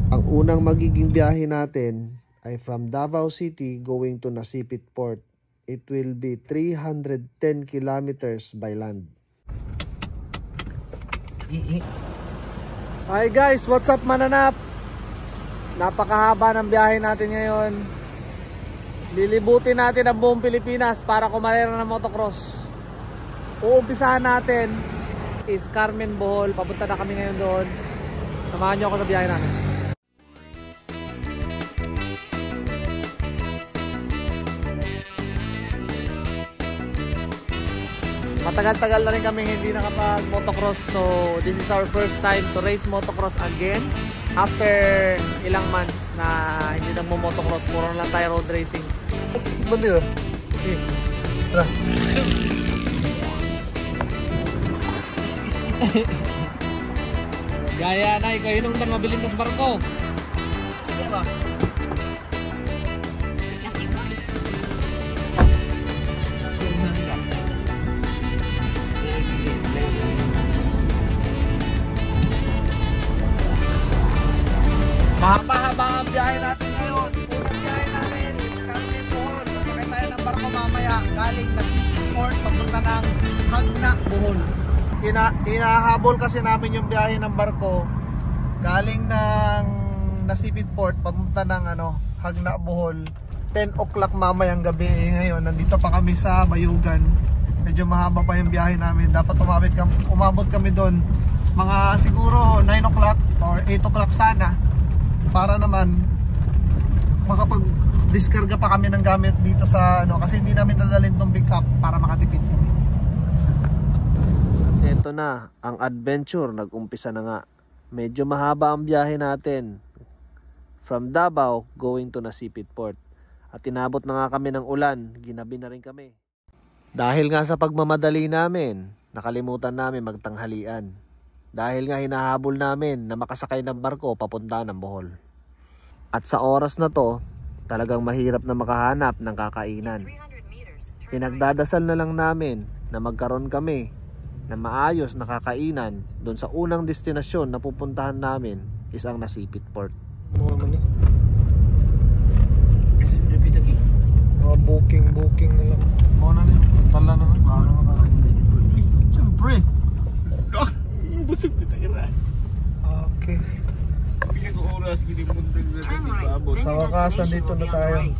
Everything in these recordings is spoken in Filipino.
Ang unang magiging biyahe natin ay from Davao City going to Nasipit Port. It will be 310 kilometers by land. Hi guys, what's up mananap? Napakahaba ng biyahe natin ngayon. Lilibutin natin ang buong Pilipinas para kumalera ng motocross. Uumpisahan natin is Carmen, Bohol. Papunta na kami ngayon doon. Samahan nyo ako sa biyahe namin. Matagal-tagal na rin kami hindi nakapag-motocross. So, this is our first time to race motocross again. After ilang months na hindi na mo motocross, puro lang tayo road racing. Sebentar. Okay. Tara. Gaya na, ikaw hinungdan mabiling ka sa barko. Ano ba? Mahaba-haba ang biyahe natin ngayon. Unang biyahe namin is Carmen, Bohol. Masakay tayo ng barko mamaya. Galing Nasipit Port, papunta ng Hagna, Bohol. Hinahabol kasi namin yung biyahe ng barko. Galing ng Nasipit Port, papunta ng Hagna, Bohol. 10 o'clock mamayang gabi. Ngayon, nandito pa kami sa Bayugan. Medyo mahaba pa yung biyahe namin. Dapat umabot kami doon mga siguro 9 o'clock or 8 o'clock sana. Para naman makapag-diskarga pa kami ng gamit dito sa kasi hindi namin dadalhin tong pick-up para makatipid kami. At eto na, ang adventure nag-umpisa na nga. Medyo mahaba ang biyahe natin from Davao going to Nasipit Port. At inabot na nga kami ng ulan, ginabi na rin kami. Dahil nga sa pagmamadali namin, nakalimutan namin magtanghalian. Dahil nga hinahabol namin na makasakay ng barko papunta ng Bohol. At sa oras na to, talagang mahirap na makahanap ng kakainan. Pinagdadasal na lang namin na magkaroon kami na maayos na kakainan doon sa unang destinasyon na pupuntahan namin is ang Nasipit Port. Mga booking na lang. Muna na yun, tala na lang. Siyempre. Busog kita kira. Okay. Pinag-oras gini mundag na si Babot. Sa wakas dito na tayo.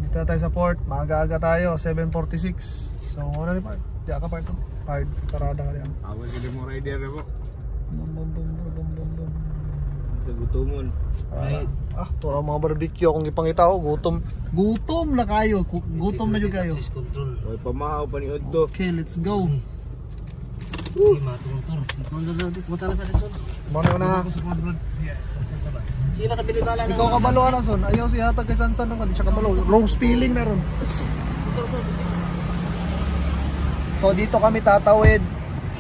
Dito na tayo sa port. Maaga-aga tayo, 7:46. So, muna ni Pard. Diya ka Pard. Pard, karada ka diyan. Awal gini mo rider na po. Bum. Sa gutomon. Tura mga barbecue akong ipangita ko. Gutom na kayo. Gutom na jud kayo. Oy, pamahaw pa ni Oddo. Okay, let's go. Ikaw kabalo na son. Ayaw si hatag kay Sansan nung siya kabalo. Rose peeling meron. So dito kami tatawid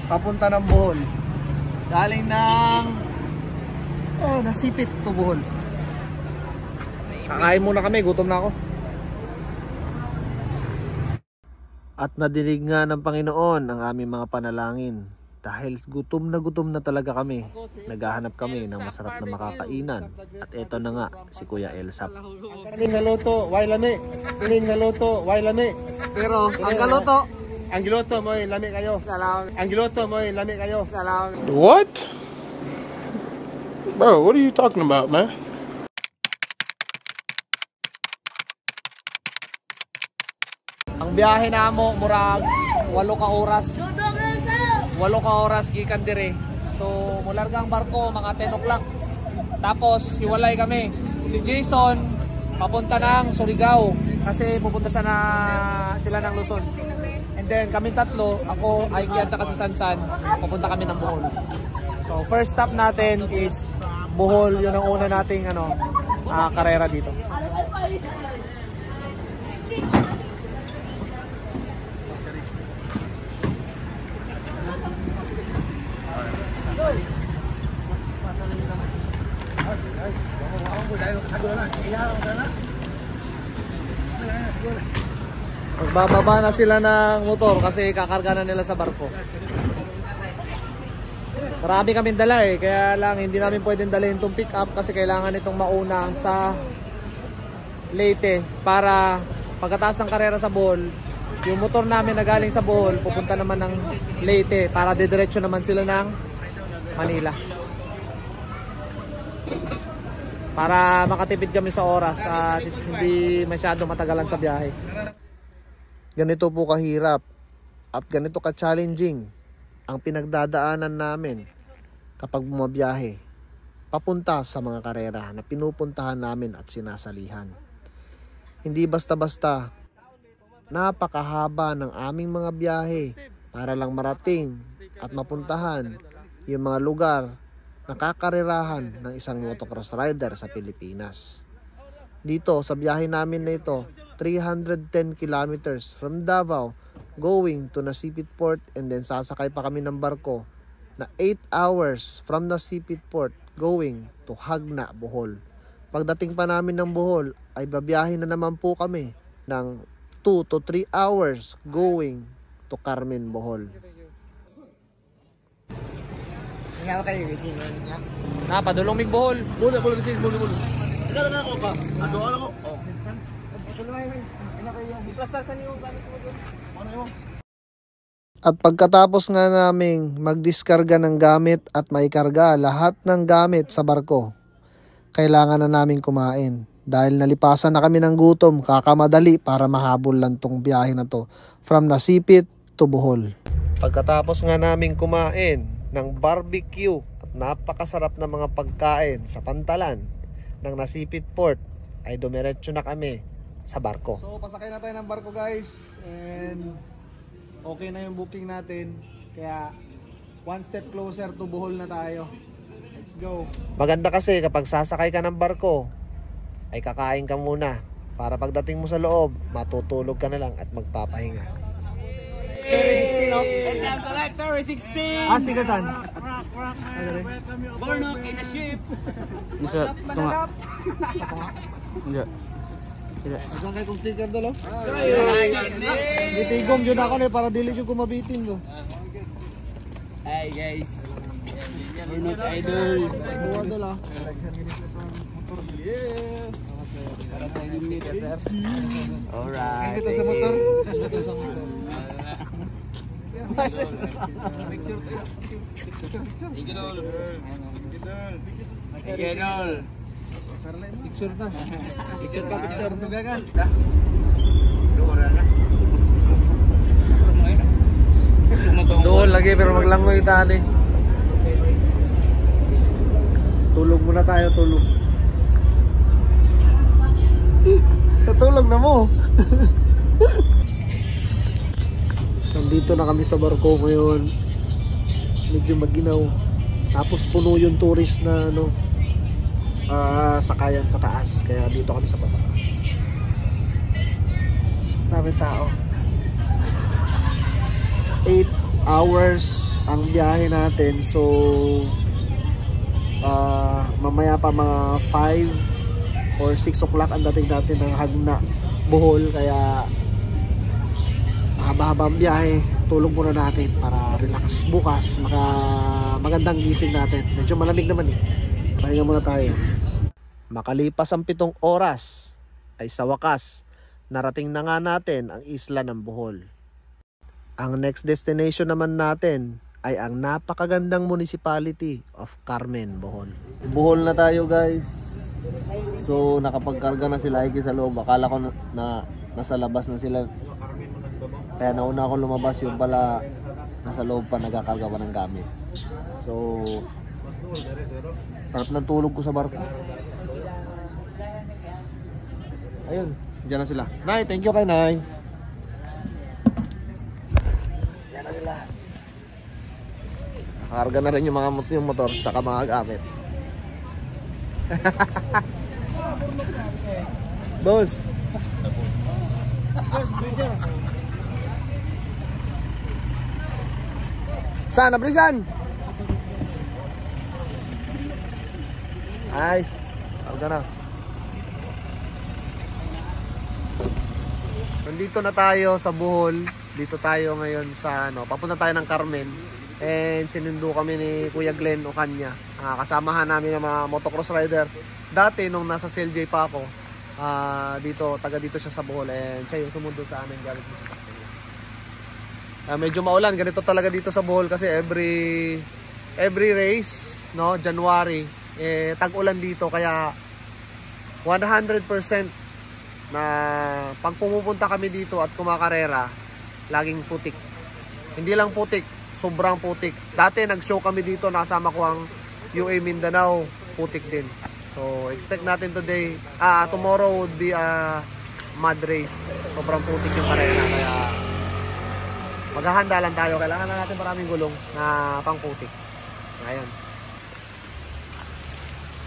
papunta ng Bohol. Galing ng Nasipit to Bohol. Kakain muna kami, gutom na ako. At nadinig nga ng Panginoon ang aming mga panalangin. Dahil gutom na talaga kami. Naghahanap kami ng masarap na makakainan. At eto na nga, si Kuya Elsap. Kining naluto, way lami. Kining naluto, way lami. Pero ang giluto mo ay lami kayo. Ang giluto mo ay lami kayo. What? Bro, what are you talking about, man? Ang biyahe na mo murag 8 ka oras. 8 ka oras gikan dire. So mularga ang barko mga 10 o'clock. Tapos hiwalay kami. Si Jason papunta ng Surigao kasi pupunta sila ng Luzon. And then kami tatlo, ako, Aiki at saka si Sansan, papunta kami ng Bohol. So first stop natin is Bohol, yun ang una nating karera dito. Magbababa na sila ng motor kasi kakarga na nila sa barko. Marami kaming dala eh, kaya lang hindi namin pwedeng dalhin itong pick up kasi kailangan itong mauna sa Leyte para pagkatapos ng karera sa Bohol, yung motor namin na galing sa Bohol pupunta naman ng Leyte para didiretso naman sila ng Manila. Para makatipid kami sa oras at hindi masyado matagalan sa biyahe. Ganito po kahirap at ganito ka-challenging ang pinagdadaanan namin kapag bumabiyahe papunta sa mga karera na pinupuntahan namin at sinasalihan. Hindi basta-basta, napakahaba ng aming mga biyahe para lang marating at mapuntahan yung mga lugar na kakarerahan ng isang motocross rider sa Pilipinas. Dito sa biyahe namin na ito, 310 kilometers from Davao going to Nasipit Port, and then sasakay pa kami ng barko na 8 hours from Nasipit Port going to Hagna, Bohol. Pagdating pa namin ng Bohol ay babiyahin na naman po kami ng 2 to 3 hours going to Carmen, Bohol. Nga kayo kasi Na padulong mig Bohol. Bola kasi bola. Ikaw lang ako ka. Ano ko? Oh. At pagkatapos nga naming magdiskarga ng gamit at maikarga lahat ng gamit sa barko, kailangan na naming kumain. Dahil nalipasan na kami ng gutom, kakamadali para mahabol lang tong biyahe na to from Nasipit to Bohol. Pagkatapos nga naming kumain ng barbecue at napakasarap na mga pagkain sa pantalan ng Nasipit Port, ay dumiretso na kami sa barko. So pasakay na tayo ng barko guys, and okay na yung booking natin, kaya one step closer to Bohol na tayo. Let's go. Maganda kasi kapag sasakay ka ng barko ay kakain ka muna para pagdating mo sa loob matutulog ka na lang at magpapahinga. And I'm correct, Ferry 16. Sticker saan? Bornok in a ship. Bisa, tunga. Enggak. Tidak. Saan kayo kong sticker dalo? Gitigom dyan ako na para dili dyan kumabitin ko. Hi guys. Bornok idol. Buwa dala. Alright. Ito sa motor. Picture na. Picture juga kan? Doon lagi pero maglangoy tali. Tulog muna tayo, tulog. Natulog na mo. Nandito na kami sa barko ngayon. Medyo maginaw. Tapos puno yung tourist na sakayan sa taas. Kaya dito kami sa baba. Dami tao. 8 hours ang biyahe natin. So mamaya pa mga 5 or 6 o'clock ang dating natin ng Hagna, Bohol. Kaya haba-haba ang biyahe. Tulog muna natin para relax. Bukas magandang gising natin. Medyo malamig naman eh. Pahinga muna tayo. Makalipas ang 7 oras ay sa wakas narating na nga natin ang isla ng Bohol. Ang next destination naman natin ay ang napakagandang municipality of Carmen, Bohol. Bohol na tayo guys. So nakapagkarga na sila Ike sa loob. Akala ko na nasa labas na sila. Kaya nauna ako lumabas, yung pala nasa loob pa, nagkakarga pa ng gamit. So sarap ng tulog ko sa barko. Ayun, dyan na sila. Nay, thank you kay Nay. Dyan na sila. Nakakarga na rin yung motor saka mga gamit. Boss. Saan? Nabrisan? Nice. Karga na. Nandito na tayo sa Bohol. Dito tayo ngayon sa papunta tayo ng Carmen. And sinundo kami ni Kuya Glenn Ocaña. Kasamahan namin ng mga motocross rider. Dati nung nasa CLJ pa ako, taga dito siya sa Bohol. And siya yung sumundo sa amin gamit mo. Medyo maulan. Ganito talaga dito sa Bohol kasi every race, no, January, tag-ulan dito. Kaya 100% na pag pumupunta kami dito at kumakarera, laging putik. Hindi lang putik, sobrang putik. Dati nag-show kami dito, nakasama ko ang UA Mindanao, putik din. So expect natin tomorrow would be a mud race. Sobrang putik yung karera, kaya maghahanda lang tayo. Kailangan na natin maraming gulong na pang putik. Ayan.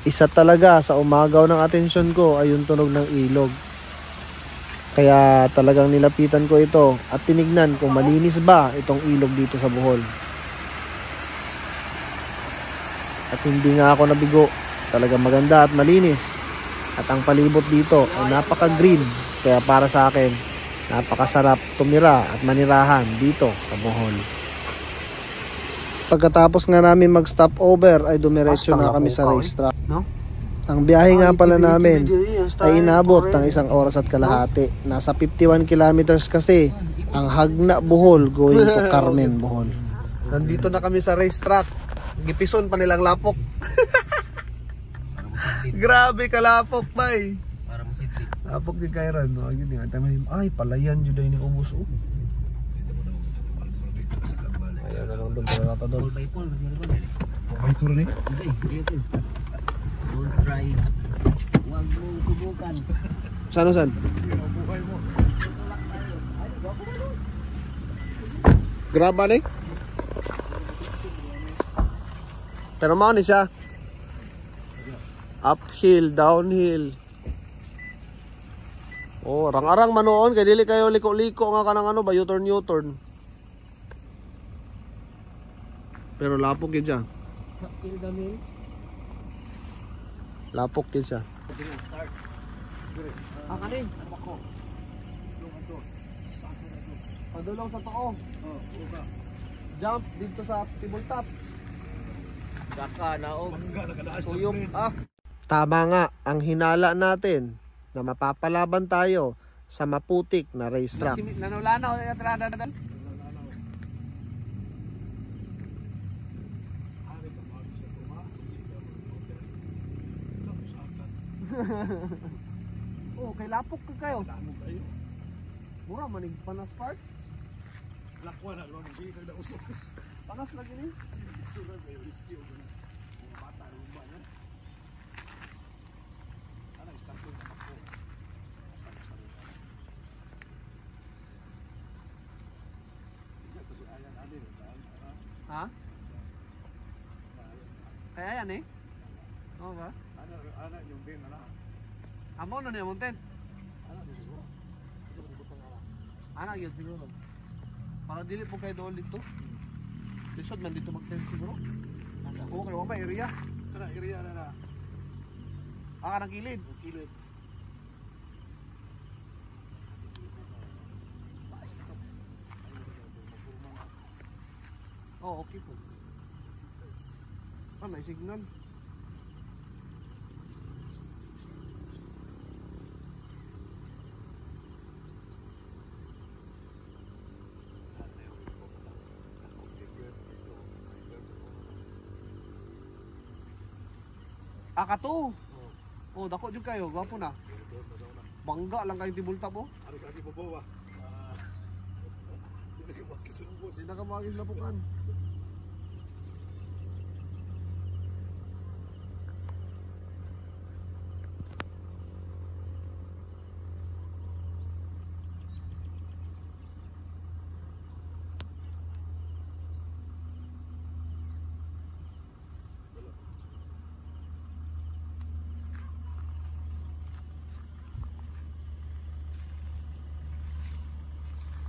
Isa talaga sa umagaw ng atensyon ko ay yung tunog ng ilog. Kaya talagang nilapitan ko ito at tinignan kung malinis ba itong ilog dito sa Bohol. At hindi nga ako nabigo. Talagang maganda at malinis. At ang palibot dito ay napaka-green. Kaya para sa akin, napakasarap tumira at manirahan dito sa Bohol. Pagkatapos nga namin mag-stop over ay dumiretso na kami sa racetrack. No? Ang biyahe nga pala namin ay inabot ng 1 oras at kalahati. Nasa 51 kilometers kasi ang Hagna Bohol going to Carmen Bohol. Nandito na kami sa racetrack. Gipison pa nilang lapok. Grabe kalapok, bay. Lapok din kay Ran. Ay, palayan yun dahil ni ubos. Ayan na lang doon. Pala doon. Ay, turo ni? Hindi. Don't try. Huwag mo subukan. Saan? Graba ni? Pero mo ni siya. Uphill, downhill. Oh, rang-arang manoon. Kaya dili kayo liko-liko nga kanang ano ba? U-turn. Pero lapok yun siya. Lapok din siya. Kanin. Padulong sa too. Jump dito sa table top. Daka naog. Suyok. Tama nga ang hinala natin na mapapalaban tayo sa maputik na racetrack. Nanulanaw na entrada na. Oh, kay lapok ka kayo. Mura manig panas part. Lakwa na naman si kag usos. Panas lagi ni. Isuran may rescue ng bata rumah yan. Ana start ko sa ako. Ha? Kaya yan eh. Oo ba? Ana yung din na. Amo na niya monten. Anak yun siguro. Para dili po kayo doon dito. Lisod man dito mag-tent siguro. Oo, kayo ba area? Area na. Kanang kilid. Kilid. Oh, okay po. May signal. Kato. Oh, dako jud kayo, gwapo na. Bangga lang kayo tibulta po. Ari ka gibobowa. Hindi na ka magis lapukan.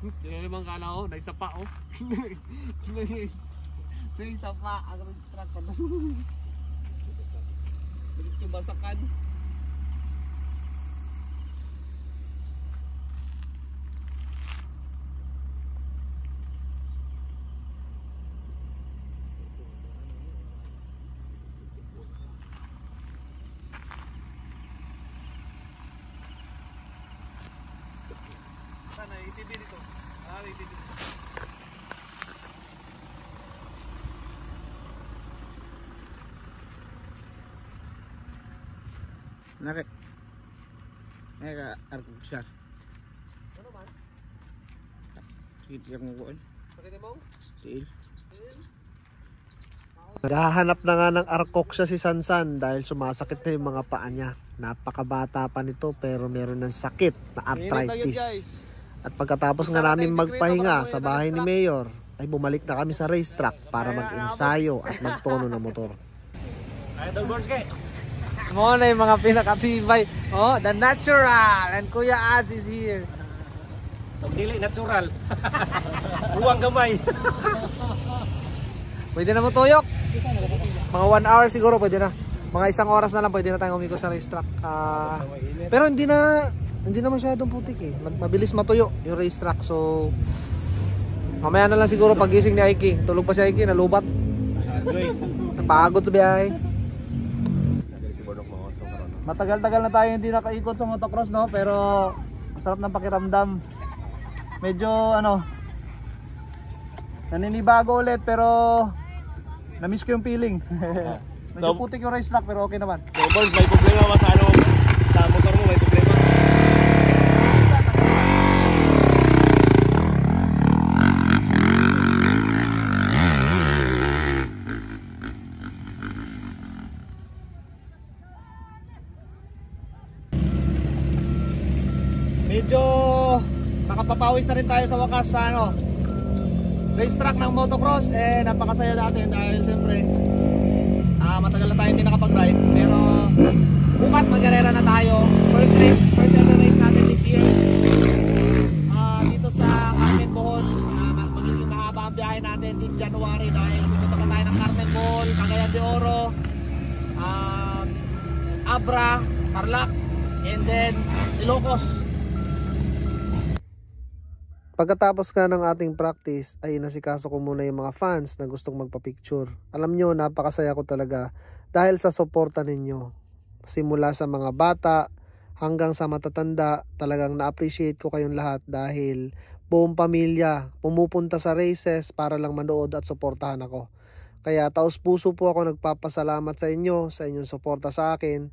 Yung limang kala oh, naisapa oh. Naisapa, agad ng truck pa doon. Diretso basakan. Sana ATV dito. ATV dito. Nakit. Arko siya. Ano man? Sige mo ko. Pakita mo? Tiil. Naghahanap na nga ng arkok siya si Sansan dahil sumasakit na yung mga paa niya. Napakabata pa nito pero meron ng sakit na arthritis. At pagkatapos nga namin magpahinga sa bahay ni Mayor, ay bumalik na kami sa racetrack para mag-ensayo at magtono ng motor. Idol boards kay. Mo na yung mga pinakatibay. Oh, the natural. And Kuya Az is here. Dili natural. Buwang gamay. Pwede na mo tuyok. Mga 1 hour siguro pwede na. Mga 1 oras na lang pwede na tayong umikot sa racetrack. Pero hindi na masyadong putik eh. Mabilis matuyo yung racetrack. So mamaya na lang siguro pagising ni Aiki. Tulog pa si Aiki, nalubat. Napagod sa biyahe. Matagal-tagal na tayo hindi nakaikot sa motocross, no? Pero masarap ng pakiramdam. Medyo naninibago ulit pero na-miss ko yung feeling. Medyo putik yung racetrack pero okay naman. So boys, may problema ba sa sa motor mo? May problema? Medyo nakapapawis na rin tayo sa wakas sa racetrack ng motocross. Napakasaya natin dahil syempre matagal na tayo hindi nakapag-ride. Pero bukas mag-arera na tayo. First ever race natin this year dito sa Carmen Bohol. Magiging mahaba ang biyahe natin this January dahil pupunta pa tayo ng Carmen Bohol, Cagayan de Oro, Abra, Tarlac, and then Ilocos. Pagkatapos nga ng ating practice ay nasikaso ko muna yung mga fans na gustong magpa-picture. Alam nyo, napakasaya ko talaga dahil sa suporta ninyo. Simula sa mga bata hanggang sa matatanda, talagang na-appreciate ko kayong lahat dahil buong pamilya pumupunta sa races para lang manood at suportahan ako. Kaya taos puso po ako nagpapasalamat sa inyong suporta sa akin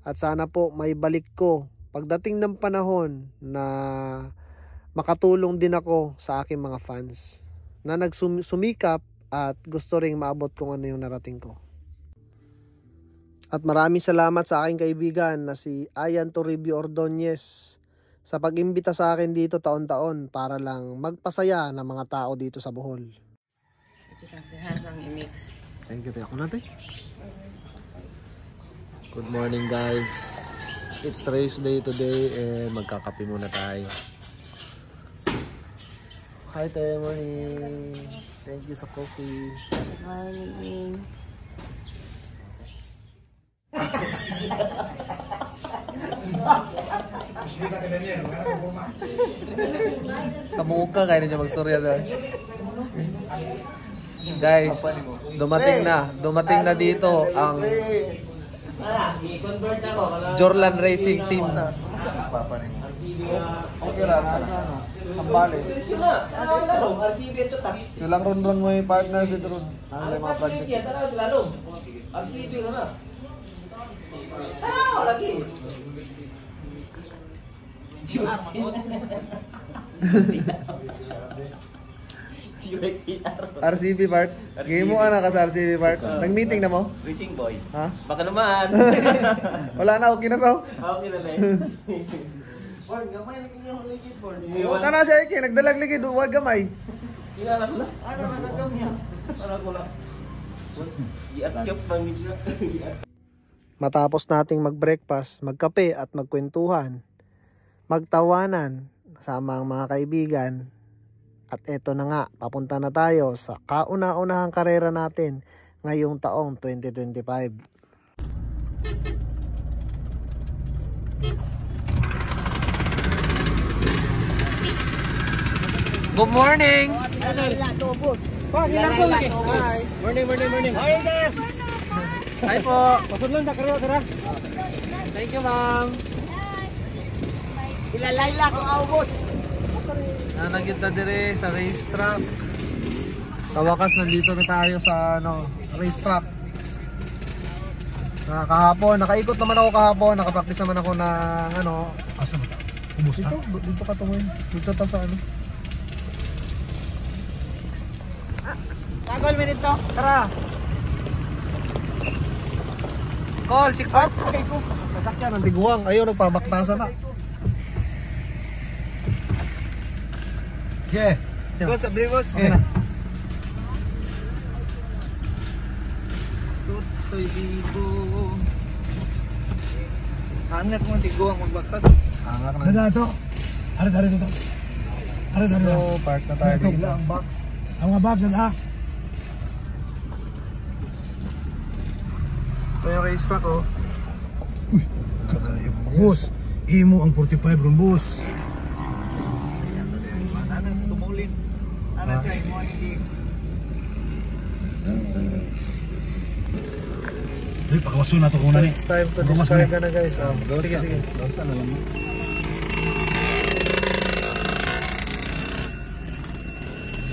at sana po may balik ko pagdating ng panahon na makatulong din ako sa aking mga fans na nagsumikap at gusto ring maabot kung ano yung narating ko. At maraming salamat sa aking kaibigan na si Ayan Toribio Ordonez sa pag-imbita sa akin dito taon-taon para lang magpasaya ng mga tao dito sa Bohol. Thank you, tayo ako natin. Good morning guys. It's race day today and magkakape muna tayo. Hi, Tay. Morning. Thank you sa coffee. Morning. Sa muka kayo niya magstorya doon. Guys, dumating na dito ang Jorlan Racing Team. Okay lang. Sambales. Silang ron-ron mo yung partner dito ron. Ano yung mga project? RCB part? Game mo ka na ka sa RCB part? Nag-meeting na mo? Racing boy. Ha? Baka naman. Wala na, okay na to. Okay na eh. Board, gamay na kanya yung ligid board. Huwag ka na siya, Ike. Nagdalag ligid, huwag gamay. Kilala ko lang. Ano na nagkamya? Ano ko lang. I-atchop bang nila. Matapos nating mag-breakfast, magkape at magkwentuhan, magtawanan sama ang mga kaibigan. At eto na nga, papunta na tayo sa kauna-unahang karera natin ngayong taong 2025. Good morning! Morning. Hi po! Pasod lang, dakaro, tara. Thank you, ma'am! Sila Laila ko aubos. Nanagid na dire sa racetrack. Sa wakas nandito na tayo sa racetrack. Kahapon, nakaikot naman ako kahapon, nakapractice naman ako ng Asa ba? Kumusta? dito ka tungin. Dito ta sa Kagol minute to. Tara. Call, check out. Okay ko. Masakyan ang tiguang. Ayaw nagpamaktasan na. Yeah. Boss, abri boss. Yeah. Tutoy bigo. Anak mo tigo ang magbaktas. Angak na. Dada to. Ano to? Ano So, park na tayo Ito, dito. ang box. Ang mga box na. Ito yung racetrack oh. Kadayo. Boss, imo ang 45 ron, boss. Ano sa tumulin? Ano siya morning gigs. Ay, pakawaso na to una ni. It's time to Pakawaso discard na. ka na guys. Sige.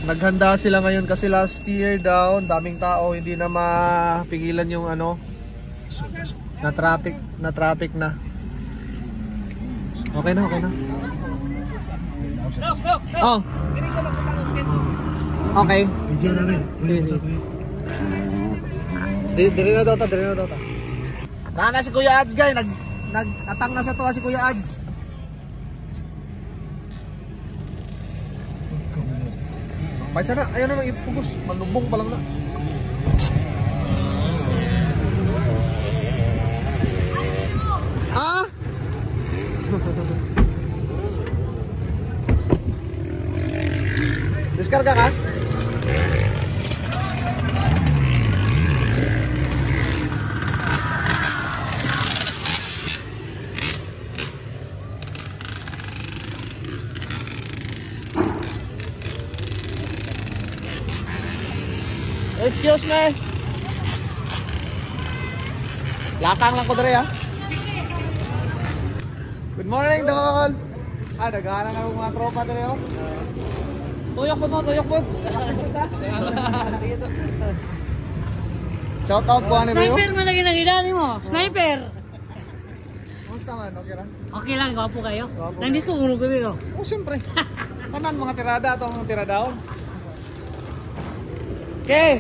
Naghanda sila ngayon kasi last year daw, daming tao, hindi na mapigilan yung na traffic na. Okay na. Oh. Okay. Video na rin. Sige. Diri na daw ta. Nana si Kuya Ads guys, nag-atang na sa tuwa si Kuya Ads. May sana, ayun na nang ipugos, malubong pa lang na. Ah? Diskarga ka? Excuse me. Lakang lang ko dere ha. Good morning, Dol. Naghahanap ng mga tropa dere oh. Tuyok po. Sige to. Shout out po ano ba yun? Sniper man lagi nagidani mo. Sniper. Kumusta man? Okay lang? Okay lang, gwapo kayo. Gwapo Nandito ko ulo gabi ko. Oh, siyempre. Kanan mga tirada itong tiradaon. Okay.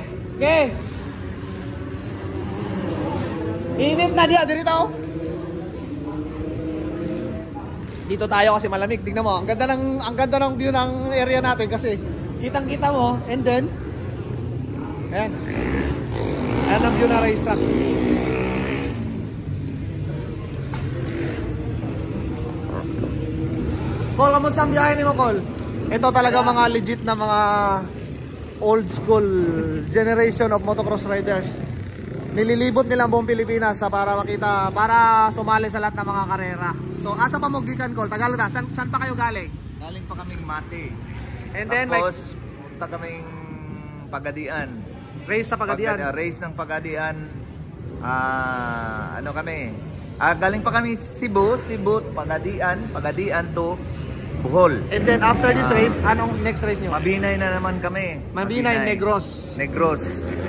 Init na diya, dito tao. Dito tayo kasi malamig. Tingnan mo, ang ganda ng view ng area natin kasi kitang-kita mo and then ayan. Ayan ang view na racetrack. Col, kamusta ang biyahe ni mo, Col? Ito talaga mga legit na mga old school generation of motocross riders. Nililibot nila buong Pilipinas para sumali sa lahat ng mga karera. So, asa pa mo gikan, Col? Tagalog na. Saan pa kayo galing? Galing pa kaming Mati. And then, Tapos, punta kaming Pagadian. race sa Pagadian. Race ng Pagadian. Ano kami? Galing pa kami Cebu, Pagadian to Bohol. And then, after this race, anong next race nyo? Mabinay na naman kami. Mabinay, Negros.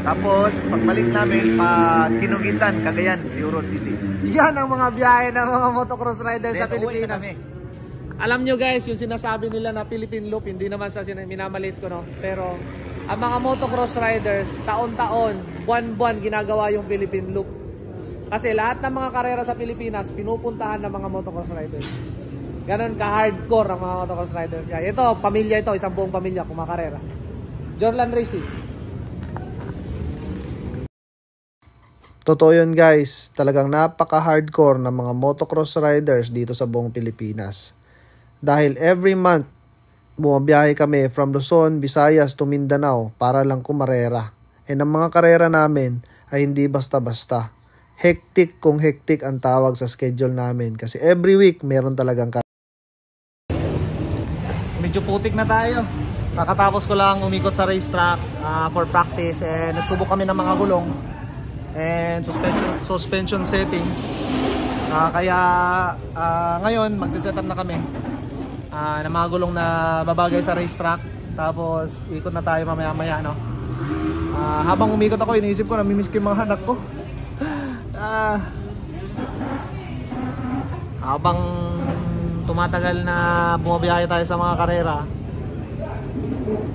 Tapos, pagbalik namin pa Kinugitan, Cagayan, Euro City. Yan ang mga biyahe ng mga motocross riders sa Then, uwi na Pilipinas. kami. Alam nyo guys, yung sinasabi nila na Philippine Loop, hindi naman sa minamalit ko, no? Pero ang mga motocross riders, taon-taon, buwan-buwan ginagawa yung Philippine Loop. Kasi lahat ng mga karera sa Pilipinas, pinupuntahan ng mga motocross riders. Ganon ka-hardcore ang mga motocross riders. Kaya ito, pamilya ito, isang buong pamilya kumakarera. Jorlan Racing. Totoo yun guys, talagang napaka-hardcore ng mga motocross riders dito sa buong Pilipinas. Dahil every month, bumabiyahe kami from Luzon, Visayas to Mindanao para lang kumarera. And ang mga karera namin ay hindi basta-basta. Hectic kung hectic ang tawag sa schedule namin kasi every week meron talagang Medyo putik na tayo. Kakatapos ko lang umikot sa racetrack for practice and nagsubok kami ng mga gulong and suspension settings. Kaya ngayon magsiset up na kami. na mga gulong na babagay sa racetrack. Tapos ikot na tayo mamaya-maya, no? Habang umikot ako, iniisip ko, namimiss ko yung mga anak ko. Habang tumatagal na bumabiyahe tayo sa mga karera,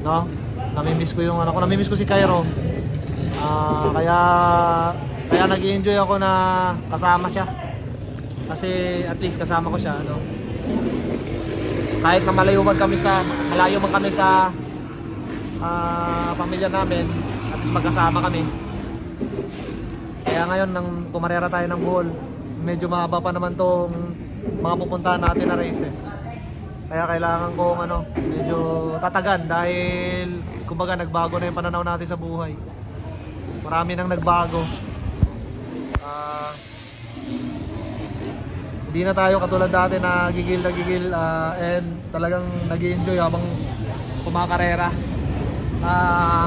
no? Namimiss ko yung ano ko, namimiss ko si Cairo. Kaya nag-enjoy ako na kasama siya. Kasi at least kasama ko siya, no? Kahit na malayo man kami sa pamilya namin, at least magkasama kami. Kaya ngayon nang kumarera tayo ng Bohol, medyo mahaba pa naman tong mga pupuntahan natin na races. Kaya kailangan kong medyo tatagan dahil kumbaga nagbago na yung pananaw natin sa buhay. Marami nang nagbago. Hindi na tayo katulad dati na gigil and talagang nag-i-enjoy habang kumakarera.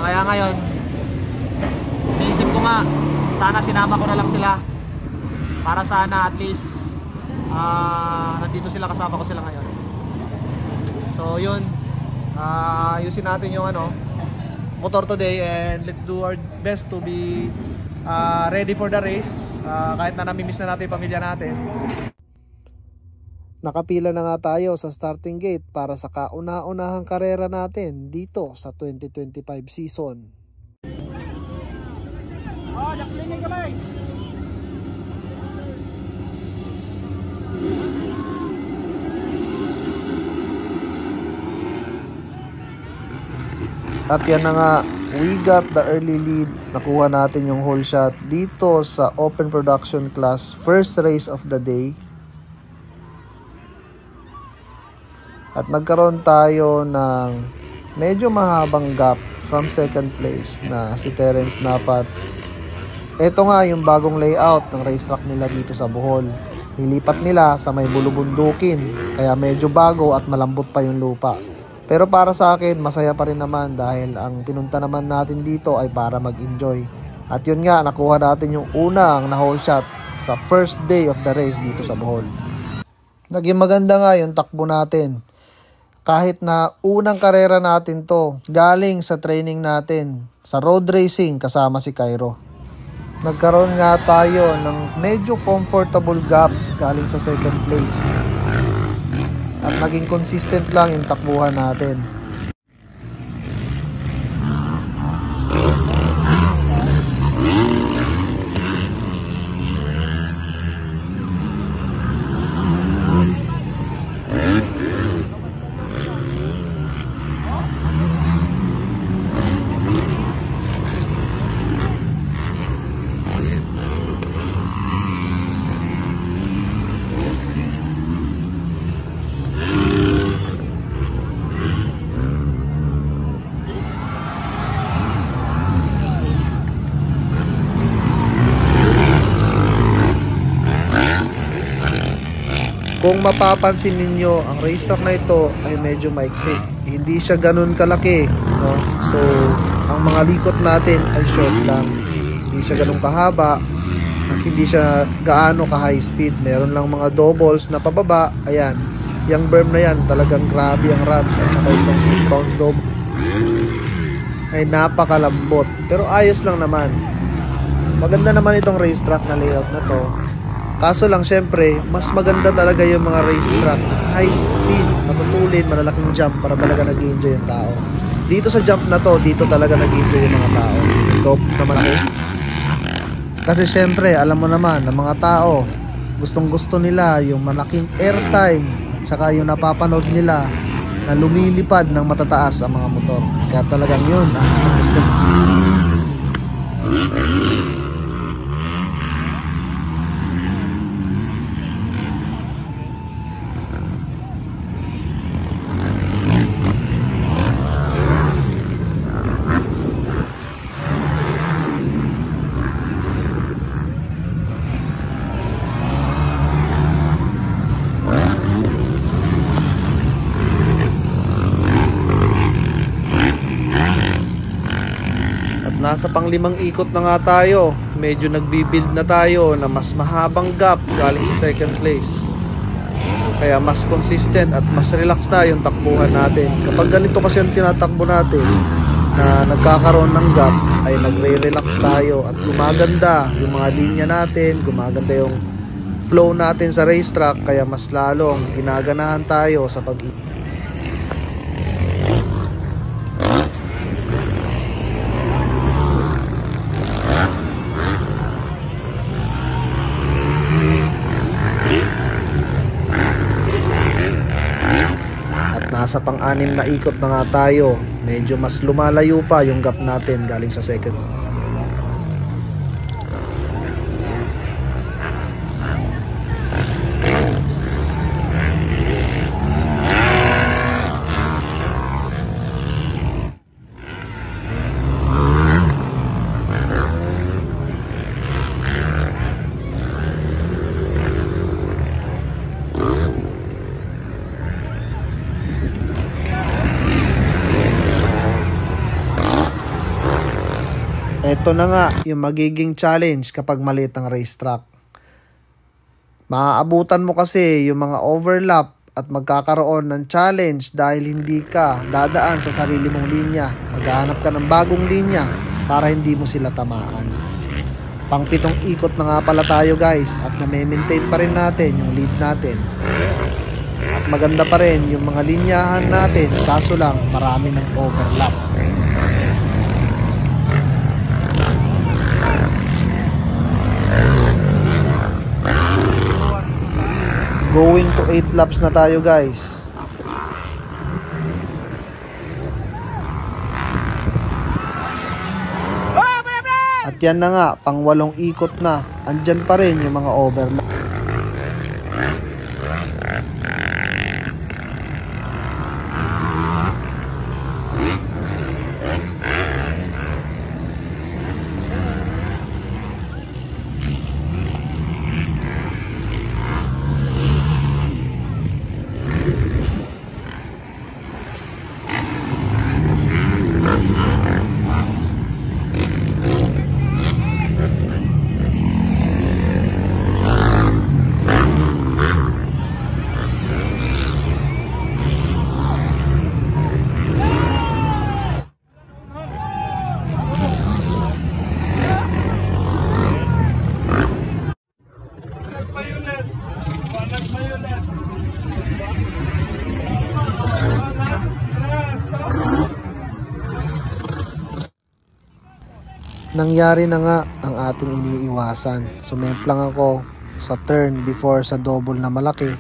Kaya ngayon iniisip ko nga, sana sinama ko na lang sila para sana at least nandito sila, kasama ko sila ngayon. So yun, ayusin natin yung motor today and let's do our best to be ready for the race, kahit na namimiss na natin yung pamilya natin. Nakapila na nga tayo sa starting gate para sa kauna-unahang karera natin dito sa 2025 season. At yan na nga, we got the early lead. Nakuha natin yung whole shot dito sa open production class, first race of the day. At nagkaroon tayo ng medyo mahabang gap from second place na si Terence Napat. Ito nga yung bagong layout ng racetrack nila dito sa Bohol. Nilipat nila sa may bulubundukin, kaya medyo bago at malambot pa yung lupa. Pero para sa akin, masaya pa rin naman dahil ang pinunta naman natin dito ay para mag-enjoy. At yun nga, nakuha natin yung unang na whole shot sa first day of the race dito sa Bohol. Naging maganda nga yung takbo natin. Kahit na unang karera natin to, galing sa training natin sa road racing kasama si Cairo. Nagkaroon nga tayo ng medyo comfortable gap galing sa second place. At naging consistent lang yung takbuhan natin. Kung mapapansin ninyo, ang racetrack na ito ay medyo maiksi. Hindi siya ganun kalaki, no? So, ang mga likot natin ay short lang. Hindi siya ganun kahaba. At hindi siya gaano ka high speed. Meron lang mga doubles na pababa. Ayan. Yung berm na yan, talagang grabe ang rats. At saka itong seat bounce double ay napakalambot. Pero ayos lang naman. Maganda naman itong racetrack na layout na to. Kaso lang syempre, mas maganda talaga yung mga racetrack, high speed, matutulin, malalaking jump para talaga nag-enjoy yung tao. Dito sa jump na to, dito talaga nag-enjoy yung mga tao. Dope naman eh. Kasi syempre, alam mo naman, ang mga tao, gustong-gusto nila yung malaking airtime at saka yung napapanood nila na lumilipad ng matataas ang mga motor. Kaya talagang yun, gusto. Nasa pang-limang ikot na nga tayo. Medyo nagbibuild na tayo na mas mahabang gap galing sa second place. Kaya mas consistent at mas relax na yung takbuhan natin. Kapag ganito kasi yung tinatakbo natin na nagkakaroon ng gap, ay nagre-relax tayo at gumaganda yung mga linya natin, gumaganda yung flow natin sa racetrack, kaya mas lalong ginaganahan tayo sa pag nasa pang-anim na ikot na nga tayo. Medyo mas lumalayo pa yung gap natin galing sa second. Ito na nga yung magiging challenge kapag maliit ang racetrack. Maaabutan mo kasi yung mga overlap at magkakaroon ng challenge dahil hindi ka dadaan sa sarili mong linya. Maghahanap ka ng bagong linya para hindi mo sila tamaan. Pang-7 ikot na nga pala tayo guys at na-maintain pa rin natin yung lead natin. At maganda pa rin yung mga linyahan natin, kaso lang marami ng overlap. Going to 8 laps na tayo guys. At yan na nga, pang 8 ikot na. Andyan pa rin yung mga overlap. Nangyari na nga ang ating iniiwasan. Sumemplang ako sa turn before sa double na malaki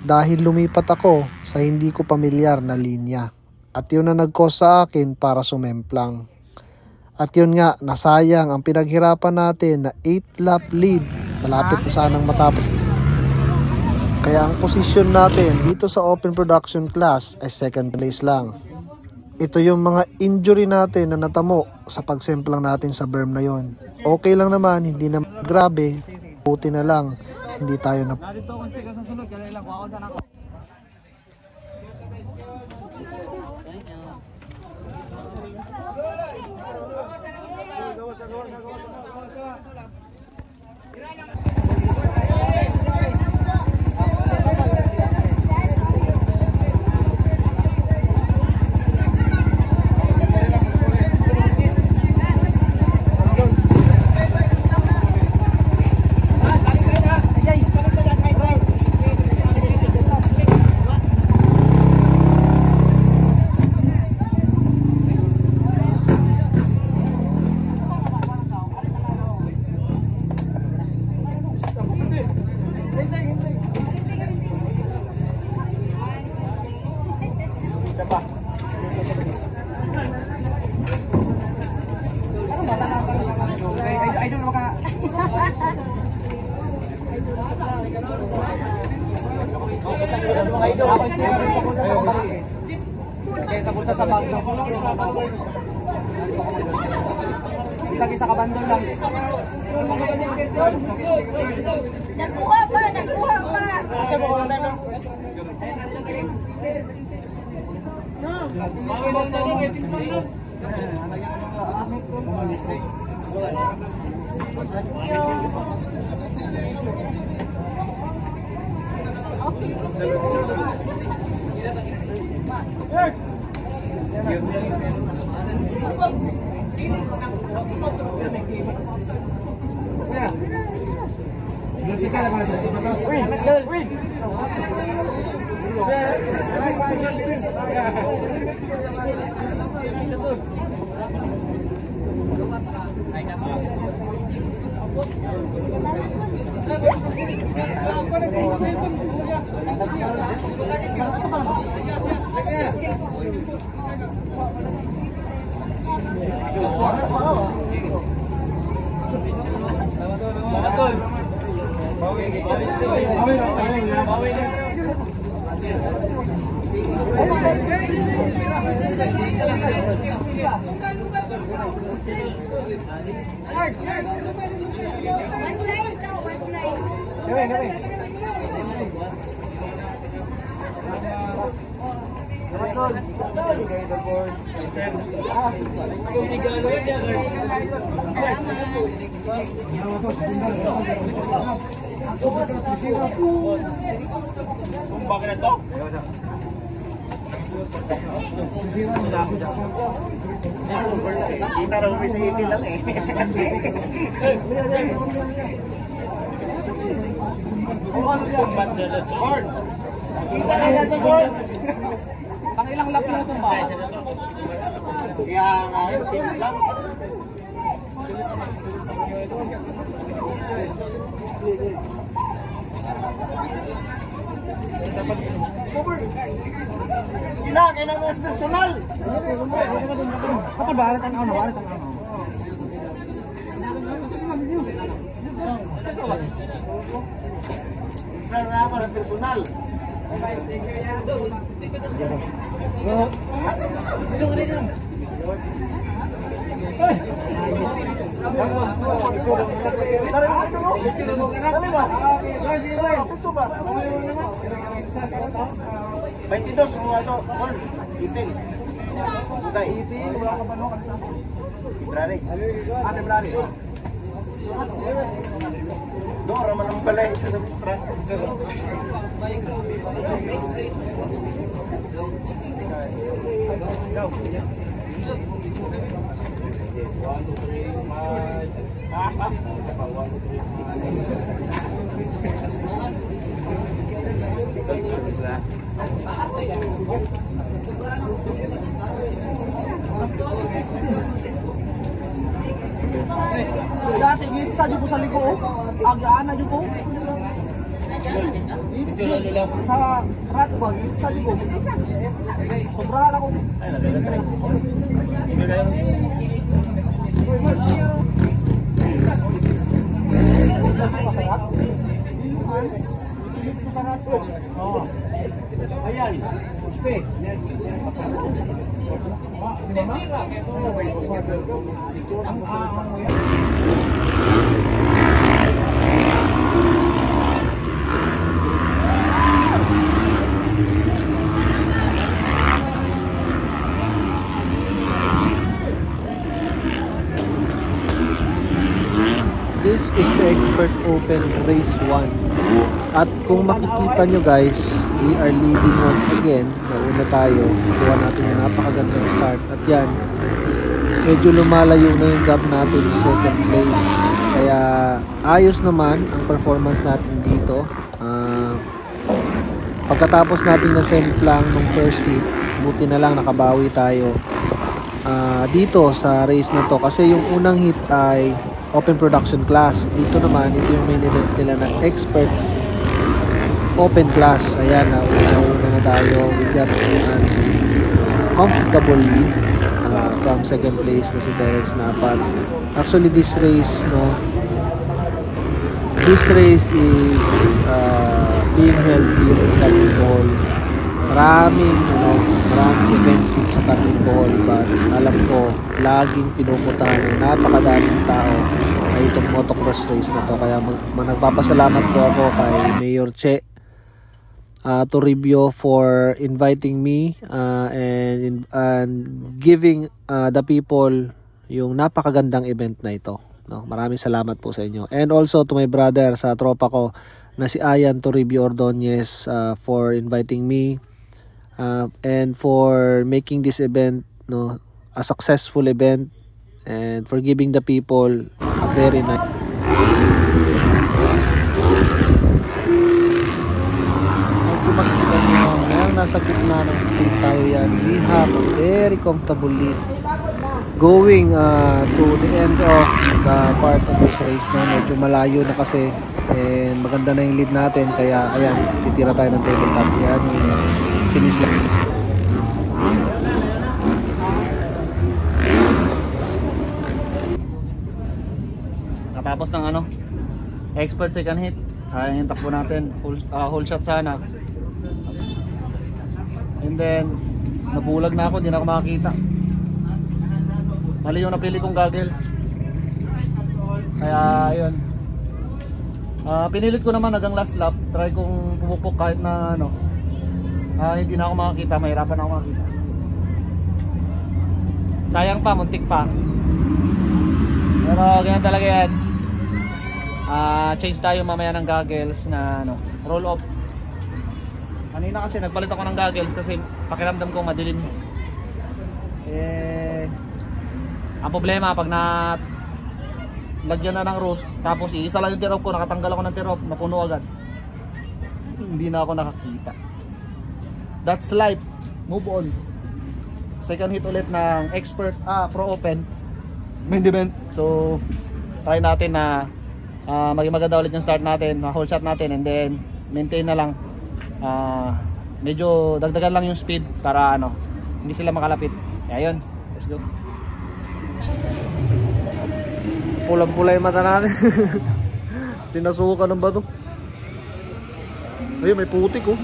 dahil lumipat ako sa hindi ko pamilyar na linya. At yun na nag-cause sa akin para sumemplang. At yun nga, nasayang ang pinaghirapan natin na 8 lap lead. Malapit na sanang matapos. Kaya ang posisyon natin dito sa open production class ay second place lang. Ito yung mga injury natin na natamo sa pagsemplang natin sa berm na yon. Okay lang naman, hindi na grabe, buti na lang, hindi tayo na... Sa bulsa sa bag. Isa-isa ka bandol lang. Nakuha pa! Kita raw may sa ipil lang eh. Kita na yan sa board. Pangilang lap na itong ba? Kaya nga yun, sino lang. Kailangan ng personal. Kapag balit ang ano, balit ang ano. Kailangan ng personal. Baitidos kung ano, Paul, ipin. Buday. February. February. Doon, raman ang balay sa mistra. Dati git sa juko sa liko. Agaan na juko. Sa rats bag git sa liko. Sobra na ko. Sa rats bag. Oh. Ayan. Okay. This is the Expert Open Race 1. At kung makikita nyo guys, we are leading once again. Nauna tayo. Kuha natin yung napakagandang start. At yan, medyo lumalayo na yung gap natin sa second place. Kaya ayos naman ang performance natin dito. Pagkatapos natin na semplang nung first heat, buti na lang nakabawi tayo dito sa race na to. Kasi yung unang heat ay open production class. Dito naman, ito yung main event nila na expert open class. Ayan, una na tayo. We got an comfortable lead from second place na si Terence Napat. Actually, this race, this race is being held here in Carmen Bohol. Maraming events dito sa Carmen Bohol, but alam ko laging pinupuntahan ng napakadaming tao ay itong motocross race na to. Kaya nagpapasalamat po ako kay Mayor Che Toribio for inviting me and giving the people yung napakagandang event na ito. Maraming salamat po sa inyo. And also to my brother, sa tropa ko na si Ayan Toribio Ordonez for inviting me and for making this event a successful event and for giving the people a very nice. Kung makikita nyo, ngayon nasa gitna ng street tayo yan. We have a very comfortable lead going to the end of the part of this race na medyo malayo na kasi and maganda na yung lead natin kaya ayan, titira tayo ng tabletop. Yan yung finish line. Natapos ng expert second hit. Sayang yung takbo natin, whole shot sana. And then nabulag na ako, hindi na ako makakita. Mali yung napili kong goggles. Kaya ayun, pinilit ko naman hanggang last lap. Try kong pumupok kahit na hindi na ako makakita, mahirapan ako makakita. Sayang pa, muntik pa. Pero ganyan talaga yan. Change tayo mamaya ng goggles na roll off. Kanina kasi nagpalit ako ng goggles kasi pakiramdam ko madilim. Ang problema pag lagyan na ng rose tapos iisa lang yung tirop ko, nakatanggal ako ng tirop, napuno agad. Hindi na ako nakakita. That's life. Move on. Second hit ulit ng expert pro open main event. So try natin na maging maganda ulit yung start natin, whole shot natin, and then maintain na lang. Medyo dagdagan lang yung speed para hindi sila makalapit. Kaya yun, let's go. Pulang-pula yung mata natin. Tinasukan ng bato. Ayun, may putik oh.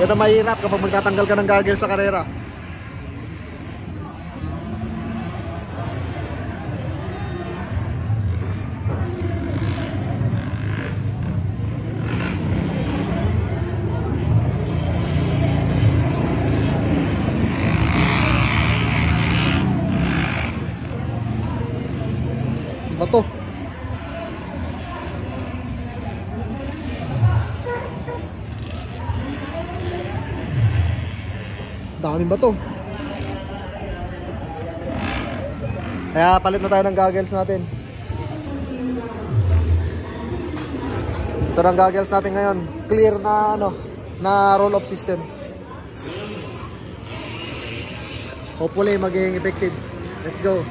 Ito mahirap kapag magtatanggal ka ng goggles sa karera. Bato. Daming bato. Kaya palit na tayo ng goggles natin. Ito ang goggles natin ngayon. Clear na na roll off system. Hopefully maging effective. Let's go.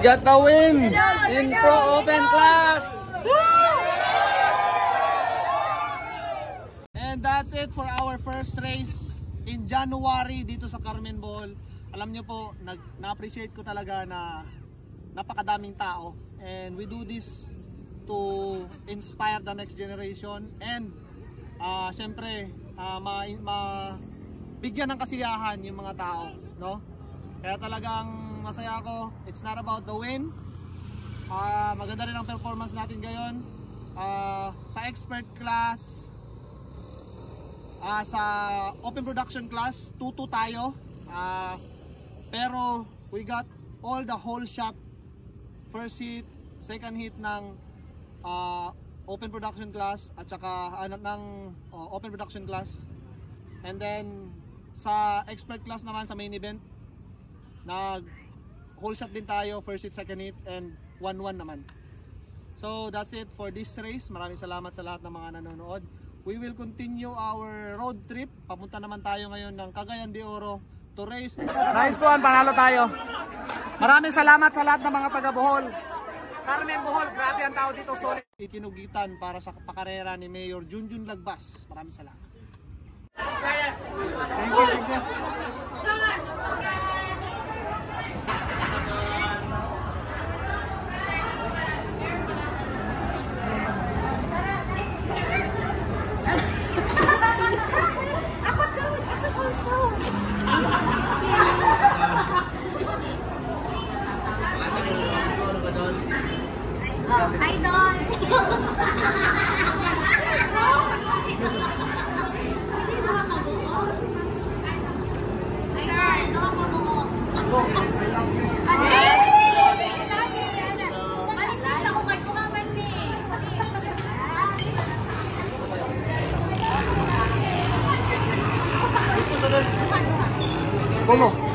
Got the win in Pro Open class. And that's it for our first race in January dito sa Carmen Bohol. Alam nyo po, na-appreciate ko talaga na napakadaming tao. And we do this to inspire the next generation. And syempre, bigyan ng kasiyahan yung mga tao, no? Kaya talagang masaya ako. It's not about the win. Maganda rin ang performance natin ngayon. Sa expert class, sa open production class, 2-2 tayo. Pero we got all the whole shot. First hit, second hit ng open production class at saka ng open production class. And then sa expert class naman sa main event, nag whole shot din tayo, first hit, second hit, and 1-1 naman. So that's it for this race. Maraming salamat sa lahat ng mga nanonood. We will continue our road trip. Papunta naman tayo ngayon ng Cagayan de Oro to race. Nice one, panalo tayo. Maraming salamat sa lahat ng mga taga Bohol. Carmen Bohol, grabe ang tao dito, solid. Ikinugitan para sa pakarera ni Mayor Junjun Lagbas. Maraming salamat. Thank you. Hi, Don! ¿Cómo?